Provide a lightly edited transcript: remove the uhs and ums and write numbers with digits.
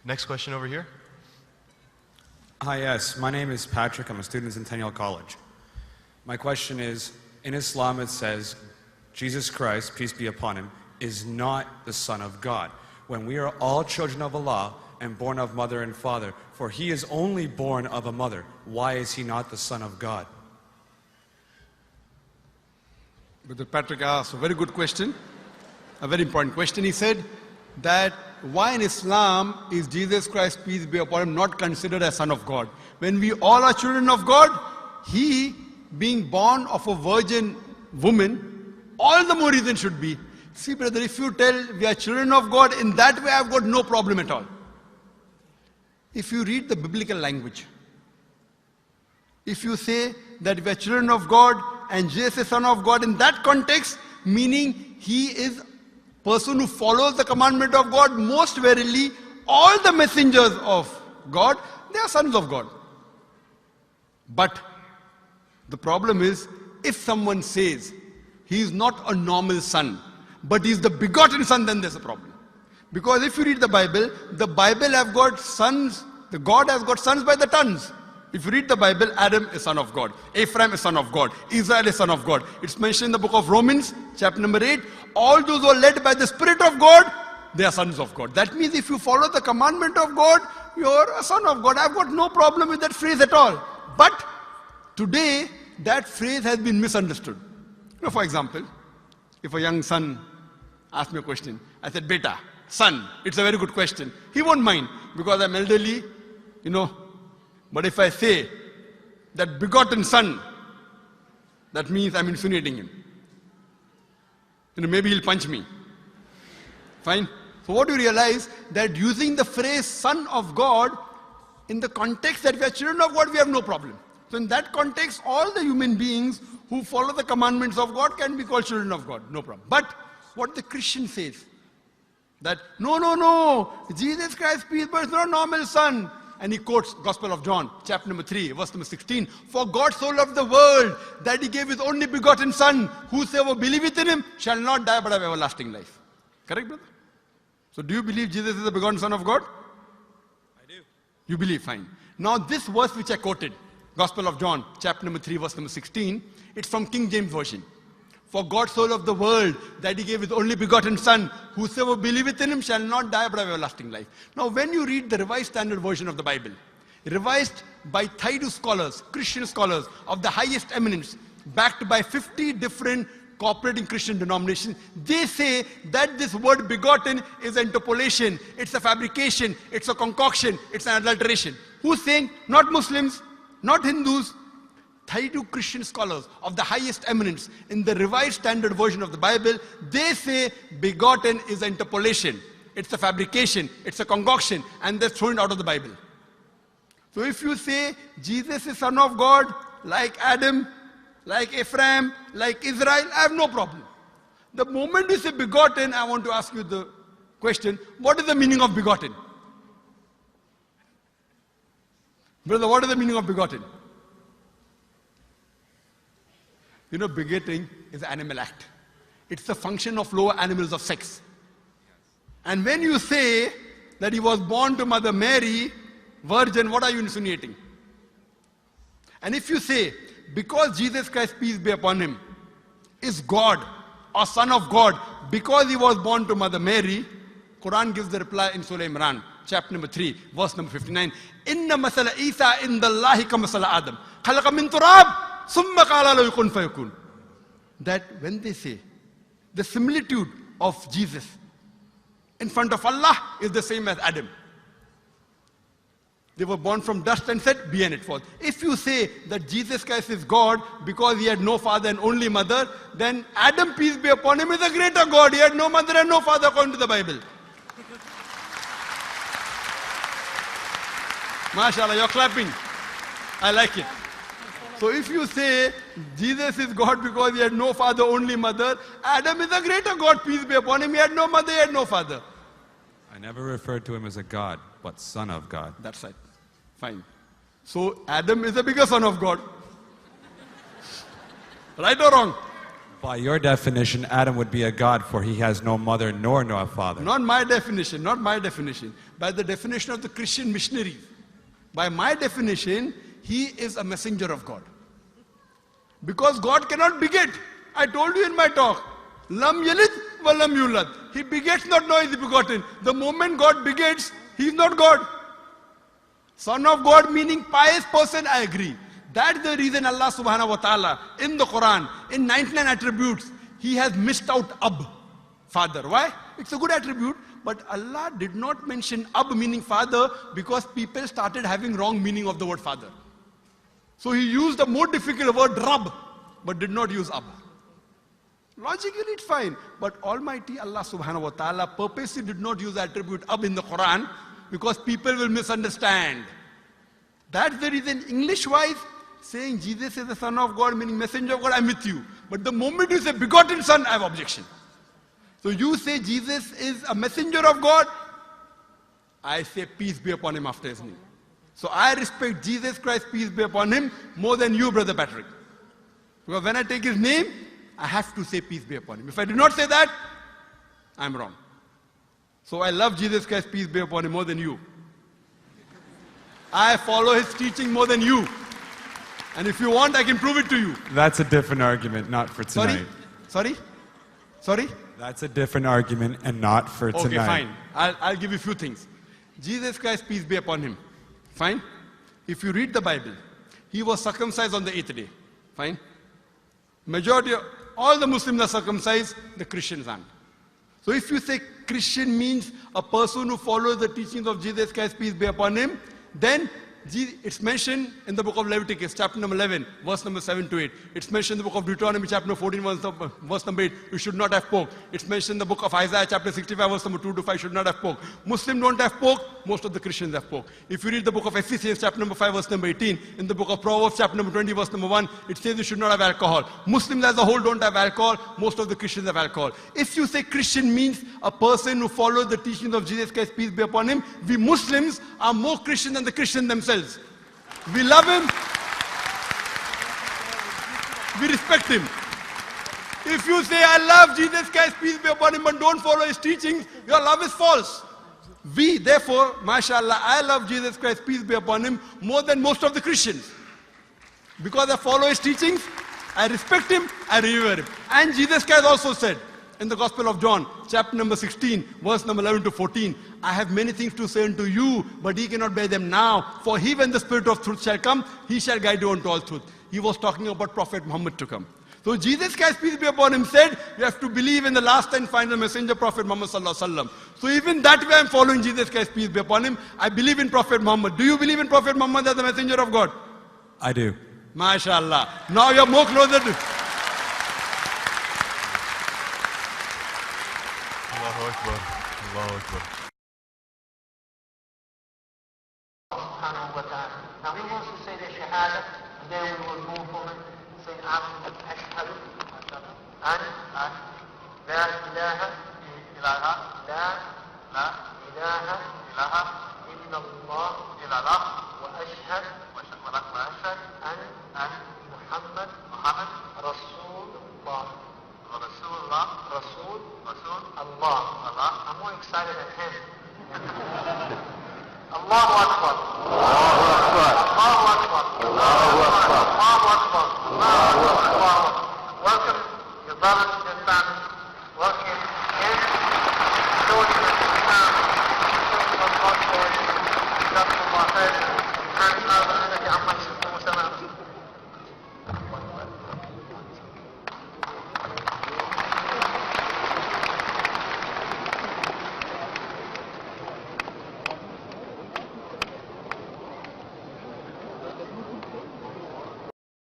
Next question over here. Hi, yes. My name is Patrick. I'm a student at Centennial College. My question is, in Islam it says, Jesus Christ, peace be upon him, is not the Son of God. When we are all children of Allah and born of mother and father, for he is only born of a mother, why is he not the Son of God? Brother Patrick asked a very good question, a very important question. He said that why in Islam is Jesus Christ, peace be upon him, not considered as Son of God? When we all are children of God, he being born of a virgin woman, all the more reason should be. See brother, if you tell we are children of God, in that way I've got no problem at all. If you read the biblical language, if you say that we are children of God and Jesus is Son of God, in that context, meaning he is person who follows the commandment of God, most verily all the messengers of God, they are sons of God. But the problem is, if someone says he is not a normal son, but he is the begotten son, then there's a problem. Because if you read the Bible have got sons, the God has got sons by the tons. If you read the Bible, Adam is son of God, Ephraim is son of God, Israel is son of God. It's mentioned in the book of Romans, chapter number 8. All those who are led by the Spirit of God, they are sons of God. That means if you follow the commandment of God, you're a son of God. I've got no problem with that phrase at all. But today, that phrase has been misunderstood. You know, for example, if a young son asks me a question, I said, Beta, son, it's a very good question. He won't mind because I'm elderly, you know. But if I say that begotten son, that means I'm insinuating him. You know, maybe he'll punch me. Fine. So what do you realize? That using the phrase son of God, in the context that we are children of God, we have no problem. So in that context, all the human beings who follow the commandments of God can be called children of God. No problem. But what the Christian says, that no, Jesus Christ, peace, but it's not a normal son. And he quotes Gospel of John, chapter number 3, verse number 16. For God so loved the world that he gave his only begotten son. Whosoever believeth in him shall not die but have everlasting life. Correct, brother? So do you believe Jesus is the begotten son of God? I do. You believe, fine. Now this verse which I quoted, Gospel of John, chapter number 3, verse number 16, it's from King James Version. For God so loved the world that he gave his only begotten son. Whosoever believeth in him shall not die but have everlasting life. Now when you read the Revised Standard Version of the Bible, revised by Thaidu scholars, Christian scholars of the highest eminence, backed by 50 different cooperating Christian denominations, they say that this word begotten is an interpolation, it's a fabrication, it's a concoction, it's an adulteration. Who's saying? Not Muslims, not Hindus. Thaidu Christian scholars of the highest eminence in the Revised Standard Version of the Bible, they say begotten is an interpolation. It's a fabrication, it's a concoction, and they're thrown out of the Bible. So if you say Jesus is Son of God, like Adam, like Ephraim, like Israel, I have no problem. The moment you say begotten, I want to ask you the question, what is the meaning of begotten? Brother, what is the meaning of begotten? You know, begetting is an animal act. It's the function of lower animals of sex. And when you say that he was born to Mother Mary, virgin, what are you insinuating? And if you say, because Jesus Christ, peace be upon him, is God or Son of God, because he was born to Mother Mary, Quran gives the reply in Surah Imran, chapter number 3, verse number 59. Inna masala Isa indallahi ka masala Adam. Khalaqa min turab. That when they say the similitude of Jesus in front of Allah is the same as Adam. They were born from dust and said, be and it was. If you say that Jesus Christ is God because he had no father and only mother, then Adam, peace be upon him, is a greater God. He had no mother and no father according to the Bible. MashaAllah, you're clapping. I like it. So if you say Jesus is God because he had no father, only mother, Adam is a greater God, peace be upon him. He had no mother, he had no father. I never referred to him as a God, but Son of God. That's right. Fine. So Adam is a bigger son of God. Right or wrong? By your definition, Adam would be a god, for he has no mother nor no father. Not my definition, not my definition. By the definition of the Christian missionaries. By my definition, he is a messenger of God. Because God cannot beget. I told you in my talk. Lam yalid wa lam yulad. He begets not, nor is he begotten. The moment God begets, he is not God. Son of God meaning pious person, I agree. That's the reason Allah subhanahu wa ta'ala in the Quran, in 99 attributes, he has missed out Ab, father. Why? It's a good attribute, but Allah did not mention Ab meaning father because people started having wrong meaning of the word father. So he used a more difficult word Rab, but did not use Ab. Logically it's fine, but Almighty Allah subhanahu wa ta'ala purposely did not use the attribute Ab in the Quran because people will misunderstand. That's the reason English-wise, saying Jesus is the Son of God, meaning messenger of God, I'm with you. But the moment you say begotten Son, I have objection. So you say Jesus is a messenger of God, I say peace be upon him after his name. So I respect Jesus Christ, peace be upon him, more than you, Brother Patrick. Because when I take his name, I have to say peace be upon him. If I do not say that, I'm wrong. So I love Jesus Christ, peace be upon him, more than you. I follow his teaching more than you. And if you want, I can prove it to you. That's a different argument, not for tonight. Sorry? That's a different argument and not for tonight. Okay, fine. I'll give you a few things. Jesus Christ, peace be upon him. Fine? If you read the Bible, he was circumcised on the 8th day. Fine? Majority of all the Muslims are circumcised, the Christians aren't. So if you say Christian means a person who follows the teachings of Jesus Christ, peace be upon him, then it's mentioned in the book of Leviticus, chapter number 11, verse number 7 to 8. It's mentioned in the book of Deuteronomy, chapter number 14, verse number 8, you should not have pork. It's mentioned in the book of Isaiah, chapter 65, verse number 2 to 5, should not have pork. Muslims don't have pork, most of the Christians have pork. If you read the book of Ephesians, chapter number 5, verse number 18, in the book of Proverbs, chapter number 20, verse number 1, it says you should not have alcohol. Muslims as a whole don't have alcohol, most of the Christians have alcohol. If you say Christian means a person who follows the teachings of Jesus Christ, peace be upon him, we Muslims are more Christian than the Christians themselves. We love him. We respect him. If you say, I love Jesus Christ, peace be upon him, but don't follow his teachings, your love is false. We, therefore, mashallah, I love Jesus Christ, peace be upon him, more than most of the Christians. Because I follow his teachings, I respect him, I revere him. And Jesus Christ also said, in the Gospel of John, chapter number 16, verse number 11 to 14, I have many things to say unto you, but ye cannot bear them now. For he, when the Spirit of truth shall come, he shall guide you unto all truth. He was talking about Prophet Muhammad to come. So Jesus Christ, peace be upon him, said, you have to believe in the last and final messenger, Prophet Muhammad sallallahu alaihi wasallam. So even that way I'm following Jesus Christ, peace be upon him. I believe in Prophet Muhammad. Do you believe in Prophet Muhammad as the messenger of God? I do. MashaAllah. Now you're more closer to... Allahu Akbar. Allahu Akbar. Now he wants to say the Shahada, and then we will move on saying Ashhadu an La ilaha illallah wa ashhad an Muhammad Rasulullah. Allah. I'm more excited than him. Allahu Akbar. Allahu Akbar. Allahu Akbar. Allahu Akbar. Allahu Akbar. Welcome your brothers and your families. Welcome in. Showing you Islam. Showing you what God says.